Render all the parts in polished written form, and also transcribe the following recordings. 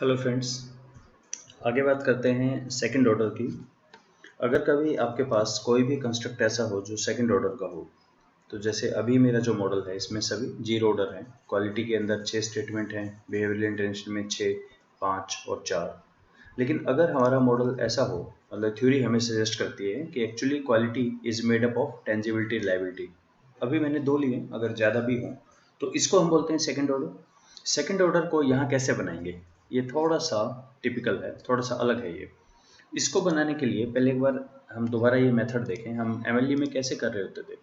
Hello friends. आगे बात करते हैं सेकंड ऑर्डर की। अगर कभी आपके पास कोई भी कंस्ट्रक्ट ऐसा हो जो सेकंड ऑर्डर का हो, तो जैसे अभी मेरा जो मॉडल है इसमें सभी जीरो ऑर्डर हैं। क्वालिटी के अंदर 6 स्टेटमेंट हैं, बिहेवियरल इंटेंशन में 6, 5 और 4। लेकिन अगर हमारा मॉडल ऐसा हो, मतलब थ्योरी हमें सजेस्ट करती है कि actually quality is made up of tangibility liability. अभी मैंने 2 लिए, अगर ज़्यादा भी हों तो इसको हम बोलते हैं सेकंड ऑर्डर। सेकंड ऑर्डर को यहाँ कैसे बनाएंगे, ये थोड़ा सा टिपिकल है, थोड़ा सा अलग है ये। इसको बनाने के लिए पहले एक बार हम दोबारा ये मेथड देखें। हम एमएलई में कैसे कर रहे होते थे,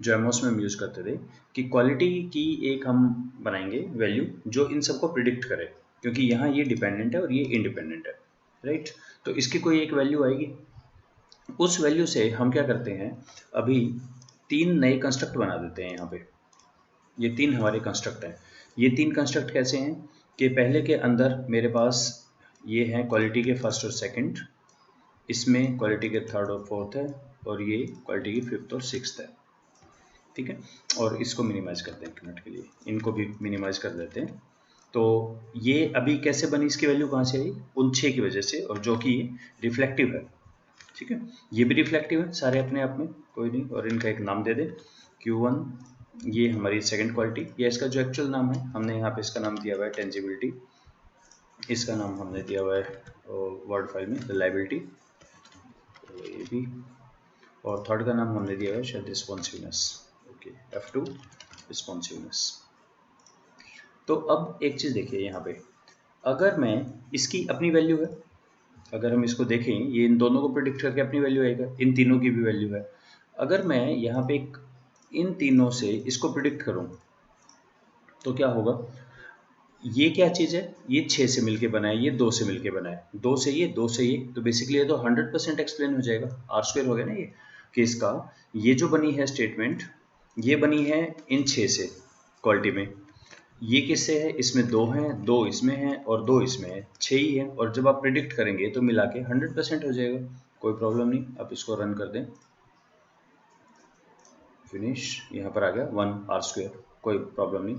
जो एमओस में हम यूज़ करते थे, कि क्वालिटी की एक हम बनाएंगे वैल्यू जो इन सबको प्रिडिक्ट करे, क्योंकि यहाँ ये डिपेंडेंट है और ये इंडिपेंडेंट है, राइट। तो इसकी कोई एक वैल्यू आएगी, उस वैल्यू से हम क्या करते हैं, अभी 3 नए कंस्ट्रक्ट बना देते हैं यहाँ पे। ये 3 हमारे कंस्ट्रक्ट हैं। ये 3 कंस्ट्रक्ट कैसे हैं कि पहले के अंदर मेरे पास ये हैं क्वालिटी के फर्स्ट और सेकंड, इसमें क्वालिटी के थर्ड और फोर्थ है, और ये क्वालिटी की फिफ्थ और सिक्स्थ है, ठीक है। और इसको मिनिमाइज करते हैं एक मिनट के लिए, इनको भी मिनिमाइज कर देते हैं। तो ये अभी कैसे बनी, इसकी वैल्यू कहाँ से आई, उन 6 की वजह से, और जो कि रिफ्लेक्टिव है, ठीक है। ये भी रिफ्लेक्टिव है सारे अपने आप में, कोई नहीं, और इनका एक नाम दे दे Q1। ये हमारी सेकंड क्वालिटी, या इसका जो एक्चुअल नाम है हमने यहाँ पे इसका नाम दिया हुआ है टेंजिबिलिटी, इसका नाम हमने दिया हुआ है वर्ड फाइल में रिलायबिलिटी, ये भी, और थर्ड का नाम हमने दिया हुआ है शायद रिस्पॉन्सिवनेस, ओके, F2 रिस्पॉन्सिवनेस। तो अब एक चीज़ देखिए यहाँ पे, अगर मैं इसकी अपनी वैल्यू है, अगर हम इसको देखें, ये इन दोनों को प्रिडिक्ट करके अपनी वैल्यू आएगा, इन तीनों की भी वैल्यू है। अगर मैं यहाँ पे इन तीनों से इसको प्रिडिक्ट करूँ तो क्या होगा, ये क्या चीज़ है, ये 6 से मिलके बना है, ये 2 से मिलके बना है, 2 से ये, 2 से ये, तो बेसिकली ये तो 100% एक्सप्लेन हो जाएगा, आर स्क्वायर हो गया ना ये केस का। ये जो बनी है स्टेटमेंट, ये बनी है इन 6 से क्वालिटी में, ये किससे है, इसमें 2 हैं, 2 इसमें हैं और 2 इसमें है, 6 ही है, और जब आप प्रिडिक्ट करेंगे तो मिला के 100% हो जाएगा, कोई प्रॉब्लम नहीं। आप इसको रन कर दें, फिनिश, यहाँ पर आ गया 1 आर स्क्वायर, कोई प्रॉब्लम नहीं।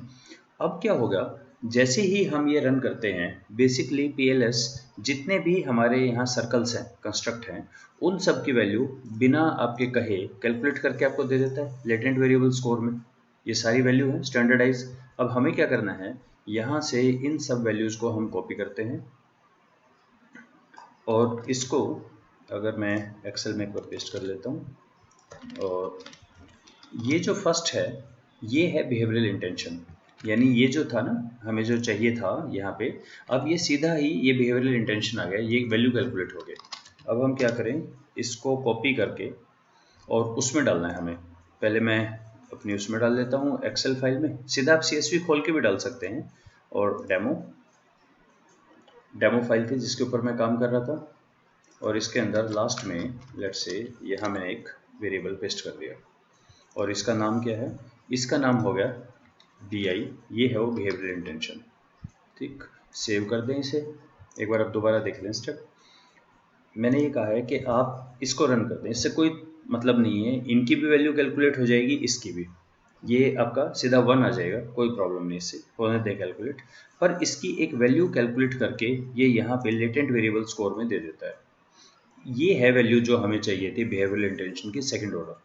अब क्या होगा, जैसे ही हम ये रन करते हैं, बेसिकली पीएलएस जितने भी हमारे यहाँ सर्कल्स हैं, कंस्ट्रक्ट हैं, उन सब की वैल्यू बिना आपके कहे कैलकुलेट करके आपको दे देता है लेटेंट वेरिएबल स्कोर में। ये सारी वैल्यू है स्टैंडर्डाइज। अब हमें क्या करना है, यहाँ से इन सब वैल्यूज़ को हम कॉपी करते हैं, और इसको अगर मैं एक्सेल में एक बार पेस्ट कर लेता हूँ, और ये जो फर्स्ट है ये है बिहेवियरल इंटेंशन, यानी ये जो था ना, हमें जो चाहिए था यहाँ पे, अब ये सीधा ही ये बिहेवियरल इंटेंशन आ गया, ये वैल्यू कैलकुलेट हो गए। अब हम क्या करें, इसको कॉपी करके और उसमें डालना है हमें। पहले मैं अपनी उसमें डाल देता हूँ एक्सेल फाइल में, सीधा आप CSV खोल के भी डाल सकते हैं, और डेमो फाइल थी जिसके ऊपर मैं काम कर रहा था, और इसके अंदर लास्ट में लेट्स से यहाँ मैंने एक वेरिएबल पेस्ट कर दिया, और इसका नाम क्या है, इसका नाम हो गया BI, ये है वो बिहेवियरल इंटेंशन, ठीक। सेव कर दें इसे, एक बार आप दोबारा देख लें स्टेप। मैंने ये कहा है कि आप इसको रन कर दें, इससे कोई मतलब नहीं है, इनकी भी वैल्यू कैलकुलेट हो जाएगी, इसकी भी, ये आपका सीधा 1 आ जाएगा, कोई प्रॉब्लम नहीं, इससे होने दे कैलकुलेट। पर इसकी एक वैल्यू कैलकुलेट करके ये यहाँ पे लेटेंट वेरिएबल स्कोर में दे देता है। ये है वैल्यू जो हमें चाहिए थी बिहेवियरल इंटेंशन की सेकंड ऑर्डर,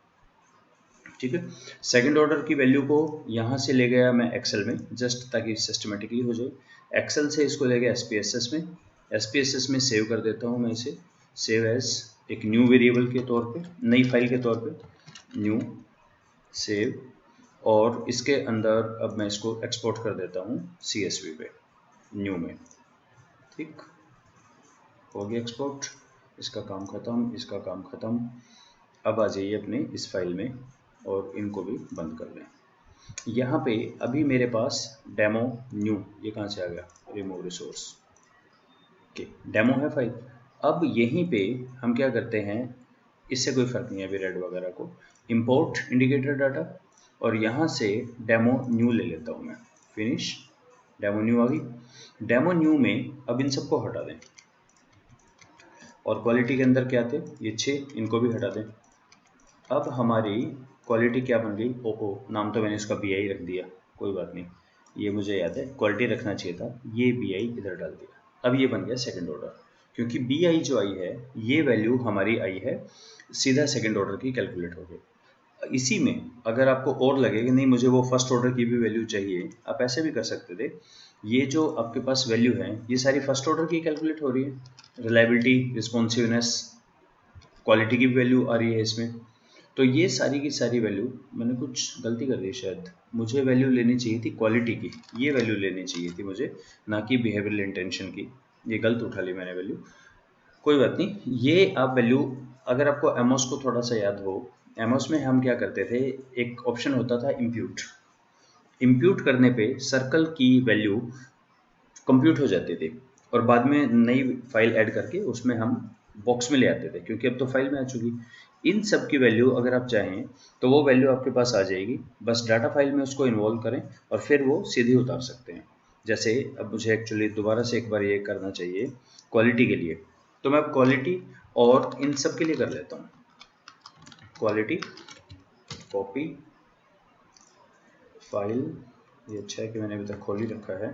ठीक है। सेकंड ऑर्डर की वैल्यू को यहाँ से ले गया मैं एक्सेल में, जस्ट ताकि सिस्टमेटिकली हो जाए। एक्सेल से इसको ले गया SPSS में, SPSS में सेव कर देता हूँ मैं इसे, सेव एज एक न्यू वेरिएबल के तौर पे, नई फाइल के तौर पे, न्यू, सेव, और इसके अंदर अब मैं इसको एक्सपोर्ट कर देता हूँ CSV पे, न्यू में, ठीक हो गया एक्सपोर्ट। इसका काम ख़त्म, इसका काम ख़त्म। अब आ जाइए अपने इस फाइल में, और इनको भी बंद कर दें। यहाँ पे अभी मेरे पास डेमो न्यू, ये कहाँ से आ गया, रिमूव रिसोर्स, ओके, डेमो है फाइल। अब यहीं पे हम क्या करते हैं, इससे कोई फ़र्क नहीं है अभी रेड वगैरह को, इंपोर्ट इंडिकेटर डाटा, और यहाँ से डेमो न्यू ले लेता हूँ मैं, फिनिश, डेमो न्यू आ गई। डेमो न्यू में अब इन सबको हटा दें, और क्वालिटी के अंदर क्या थे, ये 6, इनको भी हटा दें। अब हमारी क्वालिटी क्या बन गई, ओहो, नाम तो मैंने इसका BI रख दिया, कोई बात नहीं, ये मुझे याद है, क्वालिटी रखना चाहिए था, ये BI इधर डाल दिया। अब ये बन गया सेकंड ऑर्डर, क्योंकि बी आई जो आई है ये वैल्यू हमारी आई है सीधा सेकंड ऑर्डर की कैलकुलेट हो गई। इसी में अगर आपको और लगे कि नहीं मुझे वो फर्स्ट ऑर्डर की भी वैल्यू चाहिए, आप ऐसे भी कर सकते थे। ये जो आपके पास वैल्यू है ये सारी फर्स्ट ऑर्डर की कैलकुलेट हो रही है, रिलायबिलिटी, रिस्पॉन्सिवनेस, क्वालिटी की वैल्यू आ रही है इसमें। तो ये सारी की सारी वैल्यू, मैंने कुछ गलती कर दी शायद, मुझे वैल्यू लेनी चाहिए थी क्वालिटी की, ये वैल्यू लेनी चाहिए थी मुझे, ना कि बिहेवियरल इंटेंशन की। ये गलत उठा ली मैंने वैल्यू, कोई बात नहीं। ये आप वैल्यू, अगर आपको एमओस को थोड़ा सा याद हो, एमओस में हम क्या करते थे, एक ऑप्शन होता था इम्प्यूट। इम्प्यूट करने पे सर्कल की वैल्यू कंप्यूट हो जाती थी और बाद में नई फाइल ऐड करके उसमें हम बॉक्स में ले आते थे, क्योंकि अब तो फाइल में आ चुकी। इन सब की वैल्यू अगर आप चाहें तो वो वैल्यू आपके पास आ जाएगी, बस डाटा फाइल में उसको इन्वॉल्व करें और फिर वो सीधे उतार सकते हैं। जैसे अब मुझे एक्चुअली दोबारा से एक बार ये करना चाहिए क्वालिटी के लिए, तो मैं अब क्वालिटी और इन सब के लिए कर लेता हूँ। क्वालिटी कॉपी फाइल, ये अच्छा है कि मैंने अभी तक खोल ही रखा है।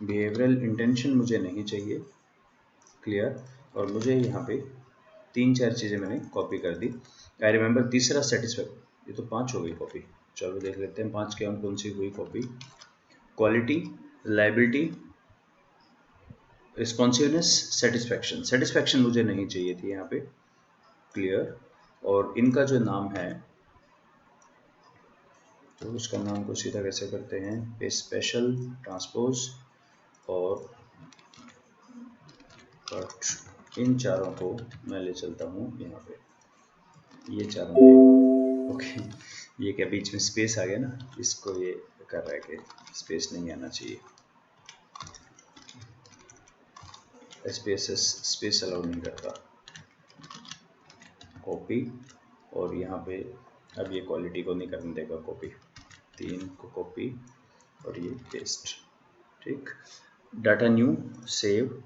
बिहेवियरल इंटेंशन मुझे नहीं चाहिए, क्लियर। और मुझे यहाँ पे 3-4 चीज़ें मैंने कॉपी कर दी। आई रिमेंबर तीसरा सेटिस्फैक्ट, ये तो 5 हो गई कॉपी, चलो देख लेते हैं 5 के हम कौन सी हुई copy. Quality, reliability, responsiveness, satisfaction. Satisfaction मुझे नहीं चाहिए थी यहाँ पे, क्लियर। और इनका जो नाम है तो उसका नाम को सीधा कैसे करते हैं, पे स्पेशल ट्रांसपोज और कट, इन चारों को मैं ले चलता हूँ यहाँ पे, ये चारों पे। ओके, ये क्या बीच में स्पेस आ गया ना, इसको ये कर रहा है कि स्पेस नहीं आना चाहिए, स्पेस अलाउ नहीं करता। कॉपी, और यहाँ पे अब ये क्वालिटी को नहीं करने देगा कॉपी, 3 को कॉपी और ये पेस्ट, ठीक। डाटा न्यू, सेव,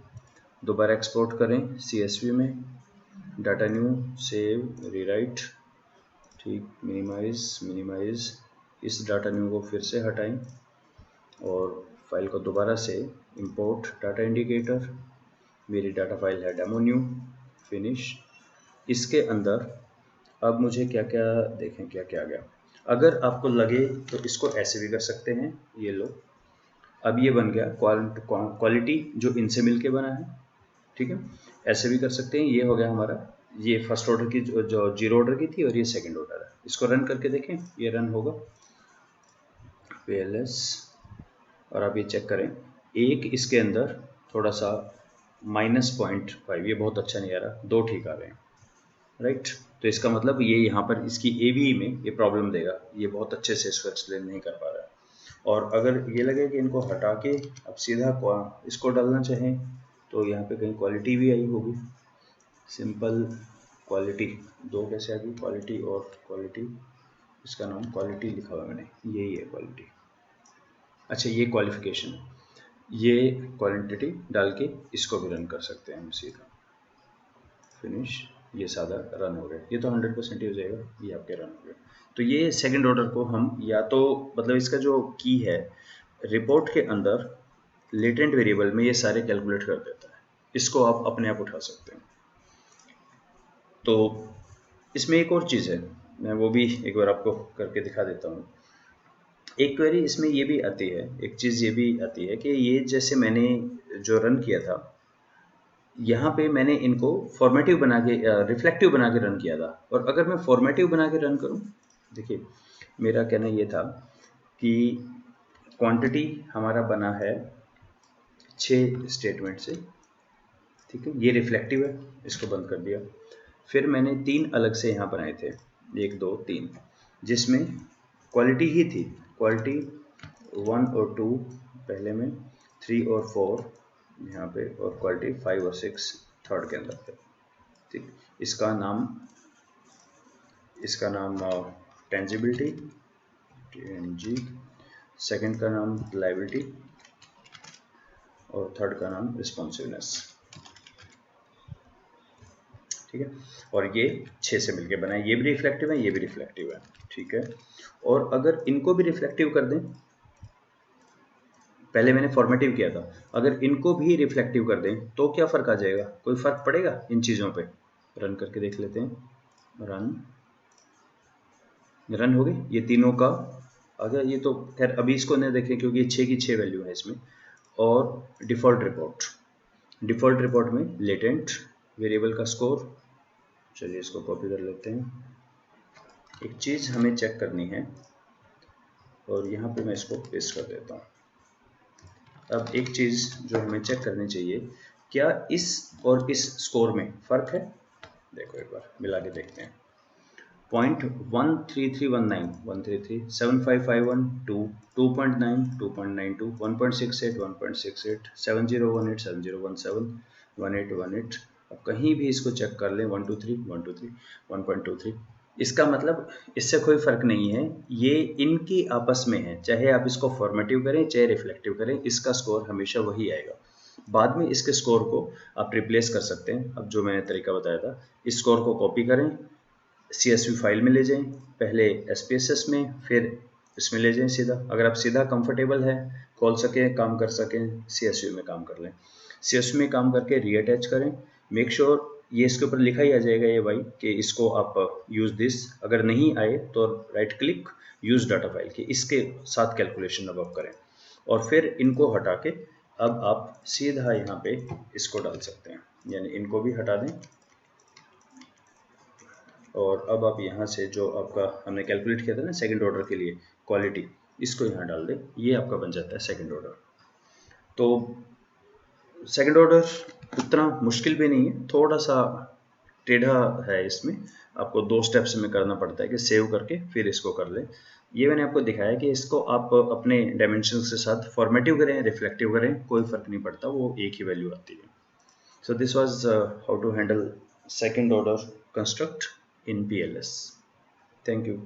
दोबारा एक्सपोर्ट करें CSV में, डाटा न्यू, सेव, रीराइट, ठीक, मिनिमाइज, इस डाटा न्यू को फिर से हटाएं और फाइल को दोबारा से इंपोर्ट डाटा इंडिकेटर, मेरी डाटा फाइल है डेमो न्यू, फिनिश। इसके अंदर अब मुझे क्या क्या देखें, क्या क्या आ गया। अगर आपको लगे तो इसको ऐसे भी कर सकते हैं, ये लो, अब ये बन गया क्वालिटी जो इनसे मिलके बना है, ठीक है। ऐसे भी कर सकते हैं, ये हो गया हमारा, ये फर्स्ट ऑर्डर की जो जीरो ऑर्डर की थी और ये सेकंड ऑर्डर है। इसको रन करके देखें, ये रन होगा PLS, और आप ये चेक करें, एक इसके अंदर थोड़ा सा -0.5, ये बहुत अच्छा नहीं आ रहा, 2 ठीक आ रहे हैं, राइट। तो इसका मतलब ये यहाँ पर इसकी AVE में ये प्रॉब्लम देगा, ये बहुत अच्छे से इसको एक्सप्लेन नहीं कर पा रहा है। और अगर ये लगे कि इनको हटा के अब सीधा इसको डालना चाहें तो यहाँ पे कहीं क्वालिटी भी आई होगी, सिंपल क्वालिटी, 2 कैसे आ गई, क्वालिटी और क्वालिटी, इसका नाम क्वालिटी लिखा हुआ है मैंने, यही है क्वालिटी। अच्छा, ये क्वालिफिकेशन, ये क्वांटिटी डाल के इसको भी रन कर सकते हैं हम सीधा, फिनिश, ये सादा रन हो गया, ये तो 100% ही हो जाएगा, ये आपके रन हो गया। तो ये सेकंड ऑर्डर को हम या तो मतलब इसका जो की है रिपोर्ट के अंदर लेटेंट वेरिएबल में ये सारे कैलकुलेट कर देता है, इसको आप अपने आप उठा सकते हैं। तो इसमें एक और चीज़ है, मैं वो भी एक बार आपको करके दिखा देता हूँ। एक क्वेरी इसमें ये भी आती है, एक चीज़ ये भी आती है कि ये जैसे मैंने जो रन किया था, यहाँ पे मैंने इनको फॉर्मेटिव बना के रिफ्लेक्टिव बना के रन किया था, और अगर मैं फॉर्मेटिव बना के रन करूँ, देखिए मेरा कहना ये था कि क्वांटिटी हमारा बना है 6 स्टेटमेंट से, ठीक है, ये रिफ्लेक्टिव है, इसको बंद कर दिया। फिर मैंने 3 अलग से यहाँ बनाए थे, 1 2 3, जिसमें क्वालिटी ही थी, क्वालिटी 1 और 2 पहले में, 3 और 4 यहाँ पे, और क्वालिटी 5 और 6 थर्ड के अंदर थे, ठीक। इसका नाम टेंजिबिलिटी, TNG, सेकंड का नाम रिलायबिलिटी और थर्ड का नाम रिस्पॉन्सिवनेस, ठीक है। और ये 6 से मिलके बना है, ये भी रिफ्लेक्टिव है, ये भी रिफ्लेक्टिव है, ठीक है। और अगर इनको भी रिफ्लेक्टिव कर दें पहले मैंने फॉर्मेटिव किया था, अगर इनको भी रिफ्लेक्टिव कर दें तो क्या फ़र्क आ जाएगा, कोई फ़र्क पड़ेगा इन चीज़ों पे? रन करके देख लेते हैं। रन हो गई, ये तीनों का आ गया। ये तो खैर अभी इसको नहीं देखें क्योंकि 6 की 6 वैल्यू है इसमें। और डिफ़ॉल्ट रिपोर्ट में लेटेंट वेरिएबल का स्कोर, चलिए इसको कॉपी कर लेते हैं। एक चीज़ हमें चेक करनी है और यहाँ पे मैं इसको पेस्ट कर देता हूँ। अब एक चीज़ जो हमें चेक करनी चाहिए, क्या इस और इस स्कोर में फ़र्क है? देखो एक बार मिला के देखते हैं। 0.13319 133 7551 2 2.9 2.92 1.68 1.68 7018 7017 1818। अब कहीं भी इसको चेक कर लें 123 123 1.23। इसका मतलब इससे कोई फ़र्क नहीं है, ये इनकी आपस में है। चाहे आप इसको फॉर्मेटिव करें चाहे रिफ्लेक्टिव करें, इसका स्कोर हमेशा वही आएगा। बाद में इसके स्कोर को आप रिप्लेस कर सकते हैं। अब जो मैंने तरीका बताया था, इस स्कोर को कॉपी करें, CSV फाइल में ले जाएं, पहले SPSS में, फिर इसमें ले जाएं सीधा। अगर आप सीधा कंफर्टेबल है, खोल सकें, काम कर सकें, CSV में काम कर लें। CSV में काम करके रीअटैच करें। मेक श्योर ये इसके ऊपर लिखा ही आ जाएगा ये भाई कि इसको आप यूज़ दिस। अगर नहीं आए तो right click use data file की, इसके साथ कैलकुलेशन अब आप करें और फिर इनको हटा के अब आप सीधा यहाँ पे इसको डाल सकते हैं, यानी इनको भी हटा दें। और अब आप यहाँ से जो आपका हमने कैलकुलेट किया था ना सेकंड ऑर्डर के लिए क्वालिटी, इसको यहाँ डाल दें, ये आपका बन जाता है सेकंड ऑर्डर। तो सेकंड ऑर्डर उतना मुश्किल भी नहीं है, थोड़ा सा टेढ़ा है। इसमें आपको 2 स्टेप्स में करना पड़ता है कि सेव करके फिर इसको कर लें। ये मैंने आपको दिखाया कि इसको आप अपने डायमेंशन के साथ फॉर्मेटिव करें, रिफ्लेक्टिव करें, कोई फ़र्क नहीं पड़ता, वो एक ही वैल्यू आती है। So this was how to handle second order construct in PLS. Thank you.